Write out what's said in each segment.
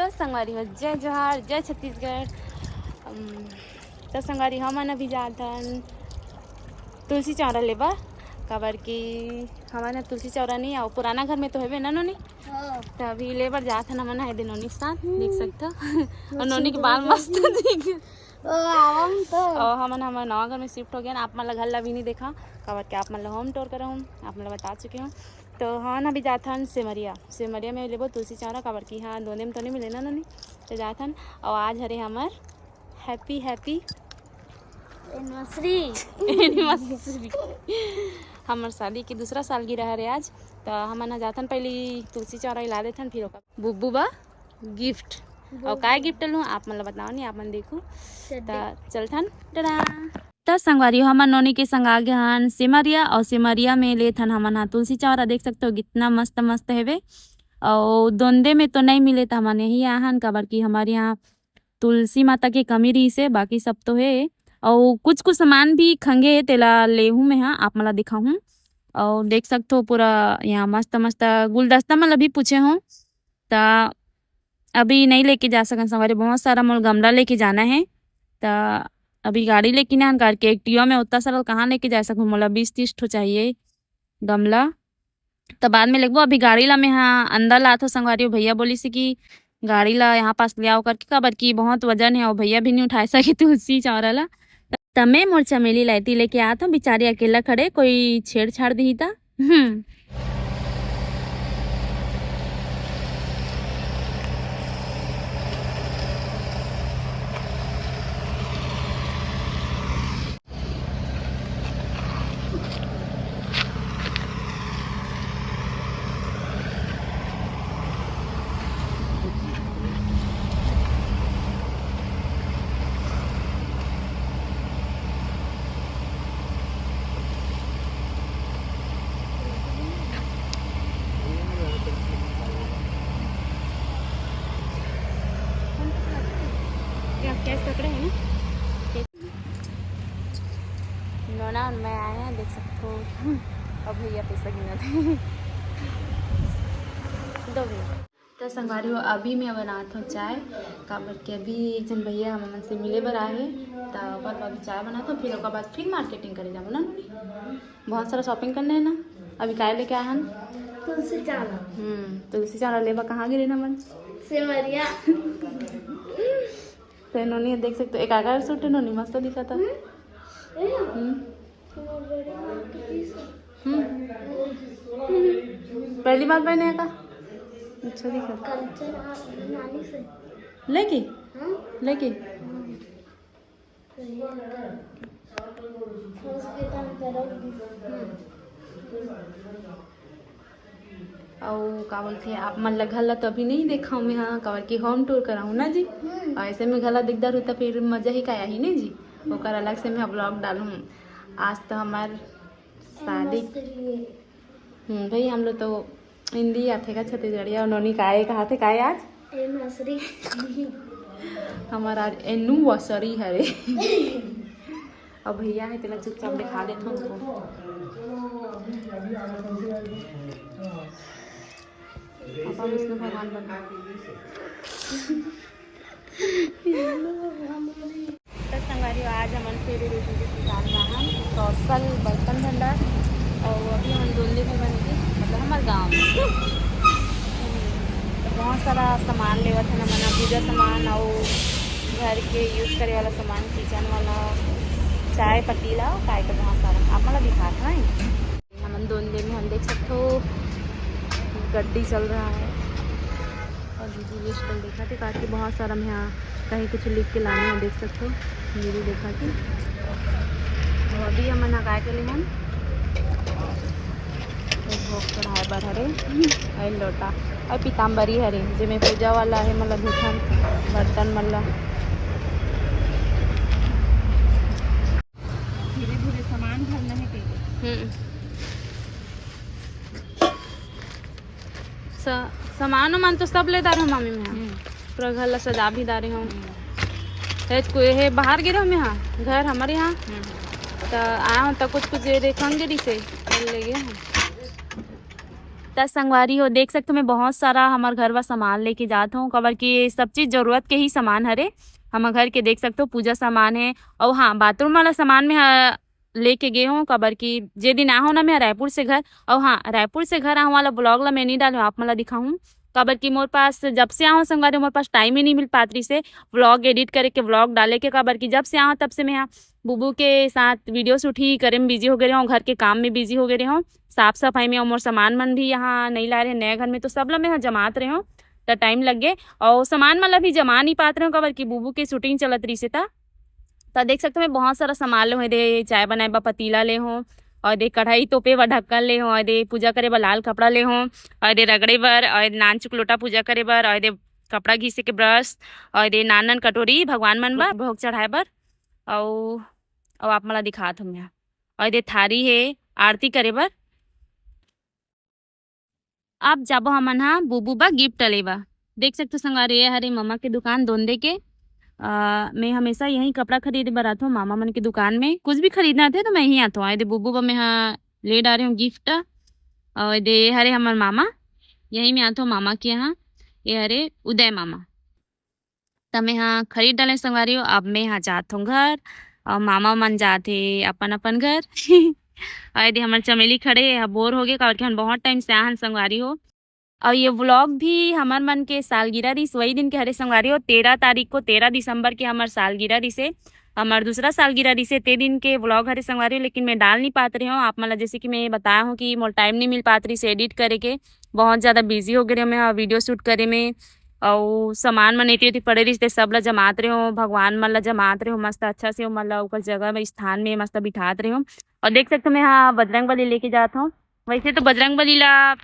तो संगवारी हो जय जोहार जय छत्तीसगढ़। तो संगवारी हमन अभी जाथन तुलसी चौरा लेबा काबर कि हमारे तुलसी चौरा नहीं आओ पुराना घर में तो है ना नोनी। तो अभी लेबर जाथन हमन है नोनी साथ देख सकते हो और नोनी के बाल मस्त दिख और हमन नवा घर में शिफ्ट हो गया ना। आप मन घर ला भी नहीं देखा काबर कि आप मन होम टूर करा हूँ आप मन बता चुके हूँ। तो हाँ अभी जाथन सेमरिया में लेबो तुलसी चौरा काबर कि हाँ दोनों में तो नहीं मिले ना नोनी। तो जाथन और आज हरे हमार हैप्पी एनिवर्सरी हमार शादी की दूसरा सालगिरह है आज। तो हमन जाथन पहले तुलसी चौरा ला देथन फिर बुब्बू बा गिफ्ट और काय गिफ्ट लूँ आप मन बताओ नहीं आप मन देखो। चलथन तो संगवारी हमन नोनी के संग आ गए सिमरिया और सिमरिया में लेथन हमन हाँ तुलसी चौरा देख सकते हो कितना मस्त मस्त है। और दोंदे में तो नहीं मिले तो हमन यही आहन काबर कि हमारे यहाँ तुलसी माता की कमी रही से बाकी सब तो है। और कुछ कुछ सामान भी खंगे है तेला लेहूँ में हाँ आप मला दिखाऊँ। और देख सकते हो पूरा यहाँ मस्त मस्त गुलदस्ता मतलब अभी पूछे हूँ तो अभी नहीं लेके जा सकन संगवारी बहुत सारा मोल गमला लेके जाना है। तो अभी गाड़ी लेके ना करके एक्टिवा में उतना सारा कहाँ लेके जा सकूँ मोला 20-30 ठो चाहिए गमला। तो बाद में लेगबो अभी गाड़ी ला मैं हाँ अंदर ला थो संगवारी भैया बोली से कि गाड़ी ला यहाँ पास ले आओ करके काबर की बहुत वजन है और भैया भी नहीं उठा सके तुलसी चौरा ला। तमे मोर चमेली लाइती लेके आया था बेचारी अकेला खड़े कोई छेड़छाड़ दी था। कैश पकड़े हैं ना नोना और मैं आए हैं देख सकते हो। अब भैया पैसा गिना थे दो मिनट। तो संगवारी हो अभी मैं बनात हूँ चाय काबर के अभी एक जन भैया हमन से मिले बर आए तो अभी चाय बनाता हूँ फिर उसके बाद फिर मार्केटिंग करे जाऊँ ना। बहुत सारा शॉपिंग करना है ना। अभी काय लेके आए हैं तुलसी चौरा लेबा कहाँ गिरे ना मन सिमरिया तो नोनी देख सकते हो एक आकार सूट है नोनी मस्त दिखा था। पहली बार पहने का अच्छा दिखा लेके लेके और का बोलते आप मन ला घला तो अभी नहीं देखा हूँ मैं हाँ काबर की होम टूर कराऊँ ना जी। ऐसे में घला दिखदार होता फिर मज़ा ही काया ही नहीं जी ओकर अलग से मैं ब्लॉग डालूँ। आज तो हमार शादी भाई हम लोग तो हिंदी आते का छत्तीसगढ़िया और नोनी काए कहा थे काए आज हमारा आज एनिवर्सरी है रे। और भैया है तेला चुपचाप दिखा देता हूँ पापा विष्णु भगवान बना तो संगवारी आज हमन फिर रोटी की दुकान में कौशल बर्तन भंडार और अभी हम दोनों में बनेगी मतलब हमारे गाँव में तो बहुत सारा सामान लेवा था ना पूजा सामान और घर के यूज़ करे वाला सामान किचन वाला चाय पतीला काय का बहुत सारा आप मतलब दिखा था हमन दोनों में हम देख सकते हो गड्डी चल रहा है और दीदी लिस्ट देखा थे काफ़ी बहुत सारा हम यहाँ कहीं कुछ लिख के लाने हैं देख सकते हो दीदी देखा थी। तो अभी हम नगाए के लिए हम भोग चढ़ाए बर हरे और लोटा और पीताम्बरी हरे जिसमें पूजा वाला है मतलब भूखन बर्तन मतलब धीरे धीरे सामान भरना है कहीं सामान वामान तो सब ले दार हूँ मम्मी में पूरा घर ला सजा भी दारे हूँ है बाहर गिरे हम यहाँ घर हमारे यहाँ तो आया हूँ तो कुछ कुछ देखेंगे से ले गए हैं। 10 संगवारी हो देख सकते हो मैं बहुत सारा हमार घर वा सामान लेके जात हूँ कबर की सब चीज़ जरूरत के ही सामान हरे हमार घर के देख सकते हो पूजा सामान है और हाँ बाथरूम वाला सामान में लेके गए हूँ कबर की जे दिन आ हो ना मैं रायपुर से घर और हाँ रायपुर से घर आऊँ वाला ब्लॉग ला मैं नहीं डालूँ आप मला दिखाऊँ कबर की मोर पास जब से आऊँ संगवारी मोर पास टाइम ही नहीं मिल पात्री से व्लॉग एडिट करे के व्लॉग डाले के कबर की जब से आऊँ तब से मैं यहाँ बुबू के साथ वीडियो शूट ही करे में बिजी हो गए हूँ घर के काम में बिजी हो गए हूँ साफ सफाई में और मोर सामान मन भी यहाँ नहीं ला रहे नए घर में तो सब लोग मैं यहाँ जमात रहे हूँ तो टाइम लग गए और सामान मतलब भी जमा नहीं पाते रहे कबर की बुबू की शूटिंग चलत रही से तो देख सकते हो मैं बहुत सारा सामान ले हूँ दे चाय बनाए बा पतीला ले हूँ और दे कढ़ाई तोपे व ढक्कन ले हूँ और दे पूजा करे बर लाल कपड़ा ले हूँ और दे रगड़े बर और नान चुकलोटा पूजा करे बर और दे कपड़ा घीसे के ब्रश और दे नान कटोरी भगवान मन बर भोग चढ़ाए बर और आप मला दिखात हम यहाँ और दे थारी है आरती करे बर अब जाबो हमन हा बुबू बा गिफ्ट लेबा देख सकते हो संगवारी ये हरे मम्मा की दुकान दोंदे के मैं हमेशा यही कपड़ा खरीदे बर आती हूँ मामा मन की दुकान में कुछ भी खरीदना थे तो मैं यहीं आता हूँ दे बुबू बा मैं यहाँ ले डाल रही हूँ गिफ्ट और दे हरे हमार मामा यहीं में आता हूँ मामा के यहाँ ये हरे उदय मामा तब मैं यहाँ खरीद डाले संगवारी हो अब मैं यहाँ जात हूँ घर और मामा मन जाते अपन अपन घर और दे हमार चमेली खड़े बोर हो गए कारण हम बहुत टाइम से आहन संगवारी हो और ये व्लॉग भी हमार मन के सालगिरह रिस वही दिन के हरे संगवारी हो 13 तारीख को 13 दिसंबर के हमार सालगिरह रिसे हमार दूसरा सालगिरह रिसे ते दिन के व्लॉग हरे संगवारी हो लेकिन मैं डाल नहीं पात रही हूँ आप मतलब जैसे कि मैं बताया हूँ कि मोर टाइम नहीं मिल पात रही से एडिट करे के बहुत ज़्यादा बिजी हो गए मैं वीडियो शूट करे में और सामान मन एटी पड़े रही सब ला जमात रहे हो भगवान मन ला जमात रहे हो मस्त अच्छा से मतलब ऊपर जगह में स्थान में मस्त बिठात रहे हो और देख सकते हो मैं यहाँ बजरंग बली लेके जाता हूँ वैसे तो बजरंग बली ला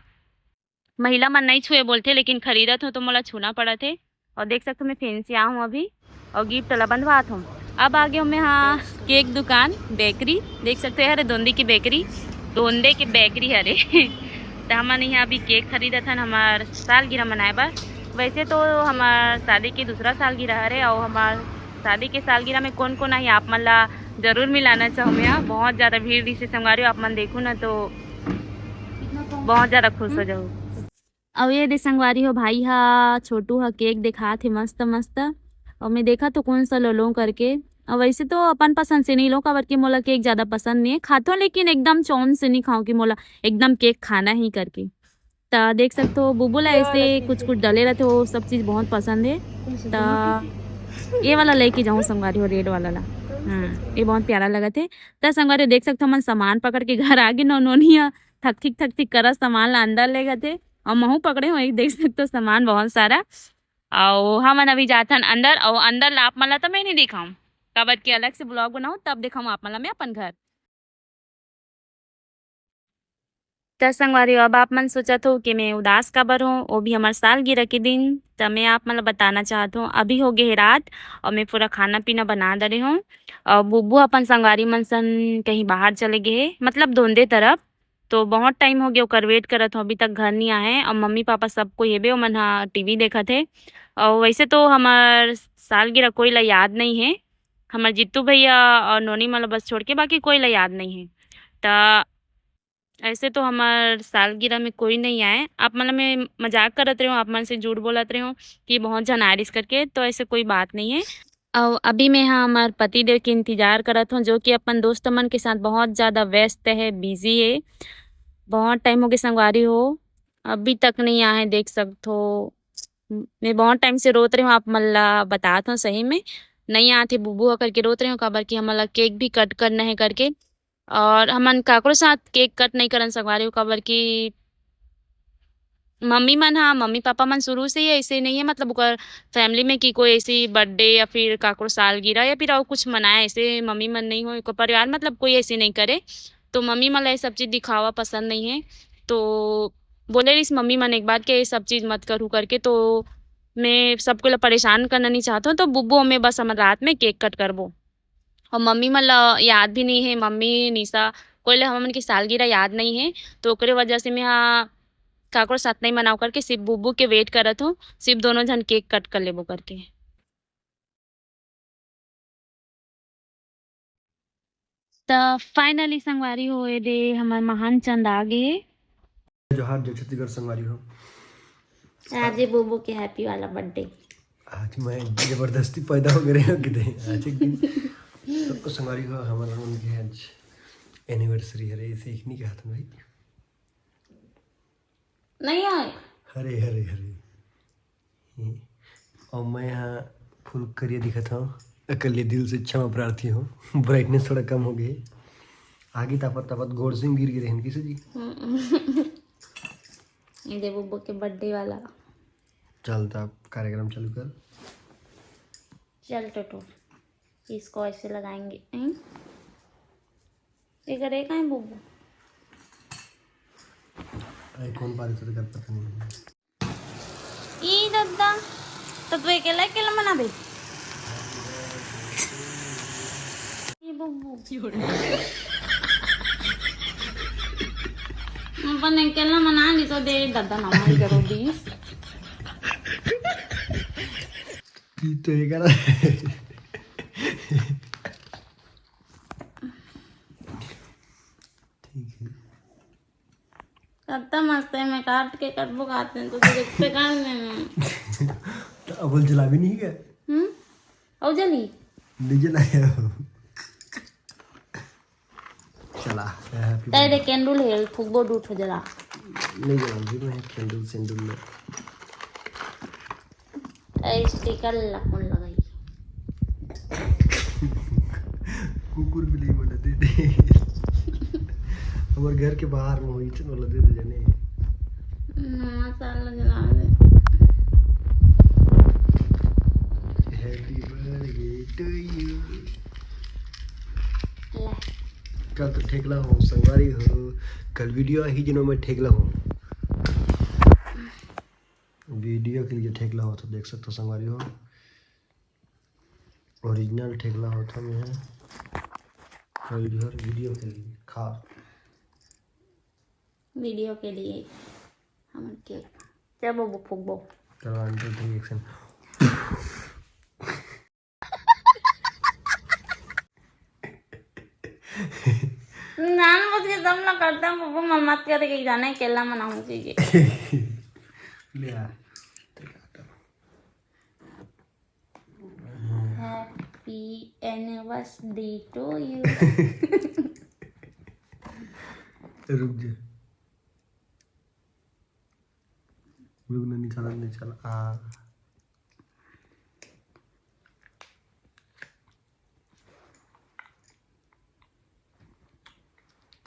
महिला मन नहीं छुए बोलते लेकिन खरीदत हो तो मोला छूना पड़ा थे और देख सकते हो मैं फैंसी आऊँ अभी और गिफ्ट ला बंधवात हूँ अब आगे हूँ मैं यहाँ केक दुकान बेकरी देख सकते हैं हरे दोंदी की बेकरी दोंदे की बेकरी हरे तो हमने यहाँ अभी केक खरीदा था हमार सालगिरह मनाए बार वैसे तो हमार शादी की दूसरा सालगिरह है और हमार शादी के सालगिरह में कौन कौन आई आप मन ला जरूर मिलाना चाहूँ यहाँ बहुत ज़्यादा भीड़ से संगवारी आप मन देखूँ ना तो बहुत ज़्यादा खुश हो जाऊँ अब ये दे संगवारी हो भाई हा छोटू हा केक दिखा थे मस्त मस्त और मैं देखा तो कौन सा लो करके और वैसे तो अपन पसंद से नहीं लो काबर की मोला केक ज़्यादा पसंद नहीं है खातो लेकिन एकदम चौन से नहीं खाऊँ कि मोला एकदम केक खाना ही करके तो देख सकते हो बुबुला ऐसे कुछ कुछ डले रहते वो सब चीज़ बहुत पसंद है तो ये वाला लेके जाऊँ संगवारी हो रेड वाला ला ये बहुत प्यारा लगा थे तो संगवारी देख सकते हो मन सामान पकड़ के घर आ गए नोनिया थक थिक कर सामान ला अंदर ले गए थे और महू पकड़े हो देख सकते हो सामान बहुत सारा और हमन अभी जाथन अंदर और अंदर ला आप मला तो मैं नहीं दिखाऊँ काबर के अलग से ब्लॉग बनाऊँ तब दिखाऊँ आप मला मैं अपन घर तो संगवारी अब आप मन सोचत हो कि मैं उदास काबर हूँ वो भी हमार सालगिरह के दिन तो मैं आप मतलब बताना चाहती हूँ अभी हो गए रात और मैं पूरा खाना पीना बना दे रही हूँ और बुब्बू अपन संगवारी मन सन कहीं बाहर चले गए मतलब धोंदे तरफ तो बहुत टाइम हो गया ओकर वेट करत हूँ अभी तक घर नहीं आए और मम्मी पापा सबको हेबे ओ मन हा टीवी देखत है और वैसे तो हमार सालगिरह कोई ला याद नहीं है हमार जित्तू भैया और नोनी मला बस छोड़ के बाकी कोई ला याद नहीं है तो ऐसे तो हमार सालगिरह में कोई नहीं आए आप मतलब मैं मजाक करत रहे हो आप मन से झूठ बोलत रहे हो कि बहुत जन आरिस करके तो ऐसे कोई बात नहीं है और अभी मैं यहाँ हमार पति देव के इंतजार करत हूँ जो कि अपन दोस्त मन के साथ बहुत ज़्यादा व्यस्त है बिजी है बहुत टाइम हो गया संगवारी हो अभी तक नहीं आए देख सकते हो मैं बहुत टाइम से रोत रही हूँ आप मल्ला बताता हूँ सही में नहीं आते बुबू करके रोत रही हूँ काबर की हमला केक भी कट करना है करके और हमन काकरो साथ केक कट नहीं करन सकवा रहे हो काबर की मम्मी मन हाँ मम्मी पापा मन शुरू से ही ऐसे नहीं है मतलब ओकर फैमिली में कि कोई ऐसी बर्थडे या फिर काकरो सालगिरह या फिर और कुछ मनाए ऐसे मम्मी मन नहीं हो परिवार मतलब कोई ऐसे नहीं करे तो मम्मी मन ये सब चीज़ दिखावा पसंद नहीं है तो बोले रही मम्मी मन एक बार के ये सब चीज़ मत करूँ करके तो मैं सबको ला परेशान करना नहीं चाहता हूँ तो बुब्बू में बस हम रात में केक कट करबो और मम्मी मन ला याद भी नहीं है मम्मी निशा कोई ला हमन की सालगिरह याद नहीं है तो ओकरे वजह से मैं यहाँ काकरो साथ नहीं मनाओ करके सिर्फ बुब्बू के वेट करत हूँ सिर्फ दोनों जन केक कट कर लेबो करके तो फाइनली संगवारी हो दे हमार महान चंद आ गए जोहार जय छत्तीसगढ़ संगवारी हो। आज ये बुबू के हैप्पी वाला बर्थडे। आज मैं जबरदस्ती पैदा हो गए हो कितने आज एक दिन तो संगवारी हो हमारा उनके आज एनिवर्सरी है इसे एक नहीं कहा था भाई नहीं आए हरे हरे हरे और मैं यहाँ फुल करिए दिखा था अकल दिल से क्षमा प्रार्थी हूँ ब्राइटनेस थोड़ा कम हो गई आगे तापत तापत गोड़ सिंह गिर गए किसी जी ये बुबू के बर्थडे वाला। चलता कार्यक्रम चालू कर चल टोटो इसको ऐसे लगाएंगे। ये करेगा है बुबू कौन पारी तो कर पता नहीं ई दादा तो तू अकेला मना बे ये बुबू अपन अकेला मना ली तो दे दादा ना मारी करो प्लीज। तो ये करा कितना मस्त है। मैं काट के कटबो खाते हैं तो देखते काट देना तो अव्वल जला भी नहीं गया और जली नहीं जलाया चला हैप्पी तेरे कैंडल है फुगबो दूठ जला नहीं जलाऊंगी मैं कैंडल सेंडल में स्टिकर लकन लगाई कुकुर भी नहीं बोला दे हमारे घर के बाहर में हुई चलो दे दे जाने मसाला जला दे। हैप्पी बर्थडे टू यू ले कल तो ठेकला हूँ संगवारी हो कल वीडियो ही जिनों में ठेकला हूँ वीडियो के लिए ठेकला हो तो देख सकते हो संगवारी हो ओरिजिनल ठेकला होता मैं वीडियो के लिए खास वीडियो के लिए हम के क्या बुबू फुगबो चलो 1 2 3 एक्शन नान बुझ के दम ना करता हूँ बुबू मम्मा करे के जाने अकेला मनाऊं कीजिए ले आ हैप्पी एनिवर्सरी टू यू रुक जा रुक नहीं चला आ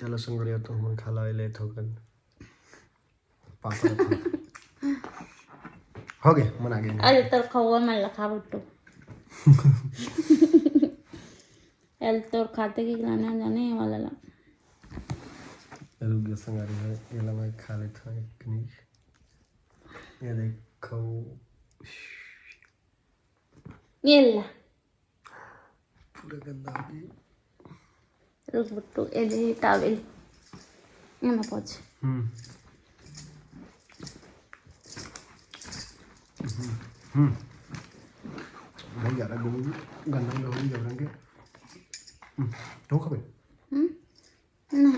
चलो संगड़िया तो हम खा ले थोकन पापा हो गए मन आ गए अरे तर खवा मैं लखा बट्टू एल तोर खाते की गाना जाने वाला ला रुक जा संगारी है ये ला मैं खा लेता हूँ एक नहीं ये देखो ये ला पूरा गंदा हो गया रुक बट्टू ए दे टावेल ये ना पहुंच भाई यार गंदा हो गया जबरंगे तो खबे ना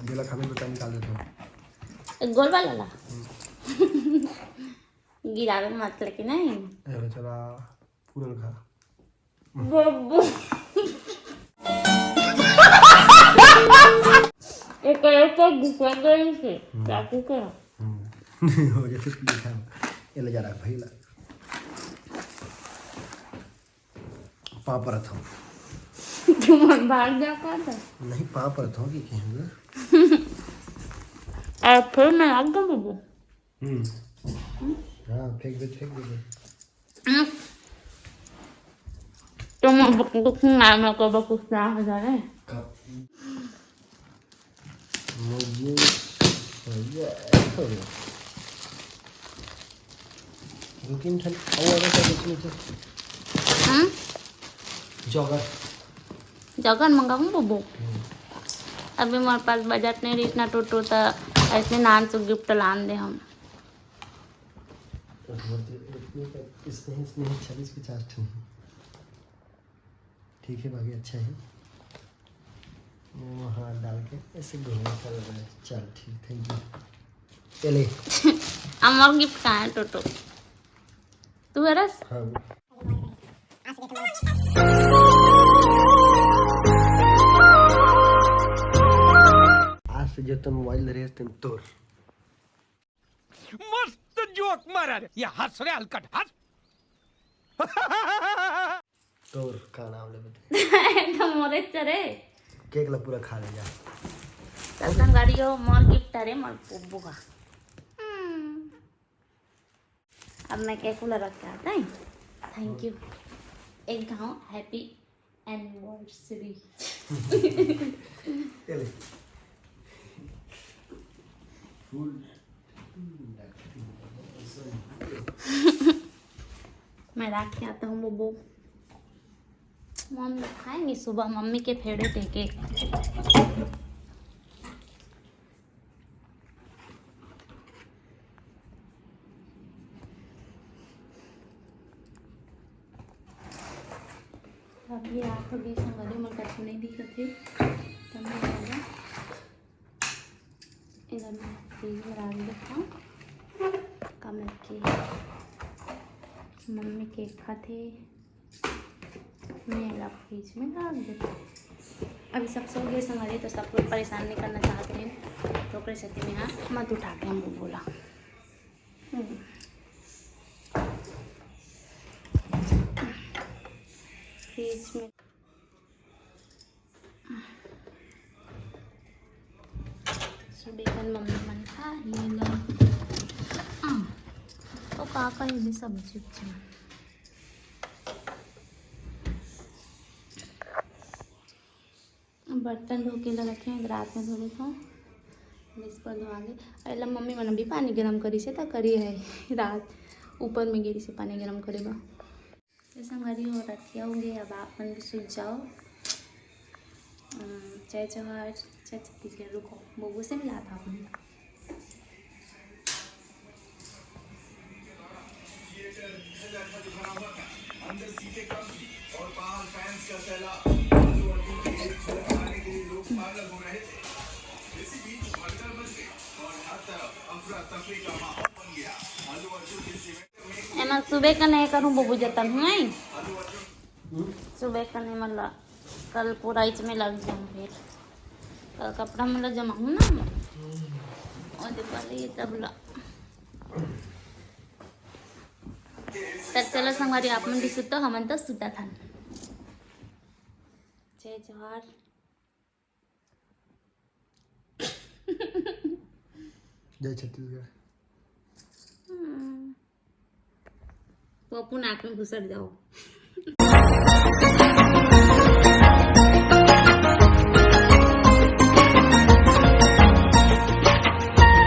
जेला खाने बता निकाल देता हूँ एक गोल वाला ला गिरावे मत लेके नहीं अरे चला पूरा खा बब्बू एक ऐसा गुस्सा गई से चाकू का हो जैसे पी खा ये ले जा रहा भाई ला पाप रथ हूँ तुम भाग जा पाता नहीं पाप रथ हूँ कि कहेंगे और फिर मैं आग दो बब्बू हाँ फेंक दे तुम कुछ नाम को कुछ ना हो जाए मुझे लेकिन ठंड और जॉगर जगन मंगाऊँ बब्बू अभी हमारे पास बजट नहीं इतना टोटो तो ऐसे नान से गिफ्ट लान दे हम इसमें 40-50 ठीक है बाकी अच्छा है वहाँ डाल के ऐसे घूमने कर रहे हैं। चल ठीक, थैंक यू। चले। আমার গিফট कहाँ है टोटो तू है रस हाँ आज से जो तुम मोबाइल धरे तुम तोड़ मस्त जोक मारा रे या हंस रे हलकट हंस तोड़ का नाम ले बता এটা মরে চরে केक ला पूरा खा ले जा तसन गाड़ियो मोर गिफ्ट अरे मोर बुब्बू का अब मैं केक वाला रख के आता है थैंक यू एक गाँव हैप्पी एनिवर्सरी चले फुल मैं रख के आता हूँ बुब्बू मम्मी खाएंगी सुबह मम्मी के फेवरेट है केक अभी आप भी संगले मन कछु नहीं दिखत है तब मैं आऊँगा इधर मैं फ्रीज में डाल देता हूँ कमर के मम्मी केक खाते मैं ला फ्रीज में डाल देता हूँ अभी सब सो गए संगले तो सब लोग परेशान नहीं करना चाहते हैं तो ओकरे साथे में हाँ मत उठा के हम बोला फ्रीज में सुबह मम्मी मन खा लेगा तो काका ये भी सब्जी उब्जी बर्तन धो के रखे हैं रात में धोले था इस पर धोआ गए अरे मम्मी मैंने भी पानी गरम करी से तो करी है रात ऊपर में गिरी से पानी गरम करेगा ऐसा हमारी हो रखी होंगे अब आप मन भी सूझ जाओ चाय चौहार चाय छत्तीसगढ़ रुको बबू से मिला था आपने एमा सुबह का नहीं करूँ बबू जतन हुआ सुबह का नहीं मतलब कल पूरा इसमें लग जाऊँ फिर कल कपड़ा मतलब जमा हूँ ना मैं और पहले ये तबला तर चलो संगवारी आप मन भी सुतो हमन तो सुता था जय जोहार जय छत्तीसगढ़ तो अपन नाक में घुसट जाओ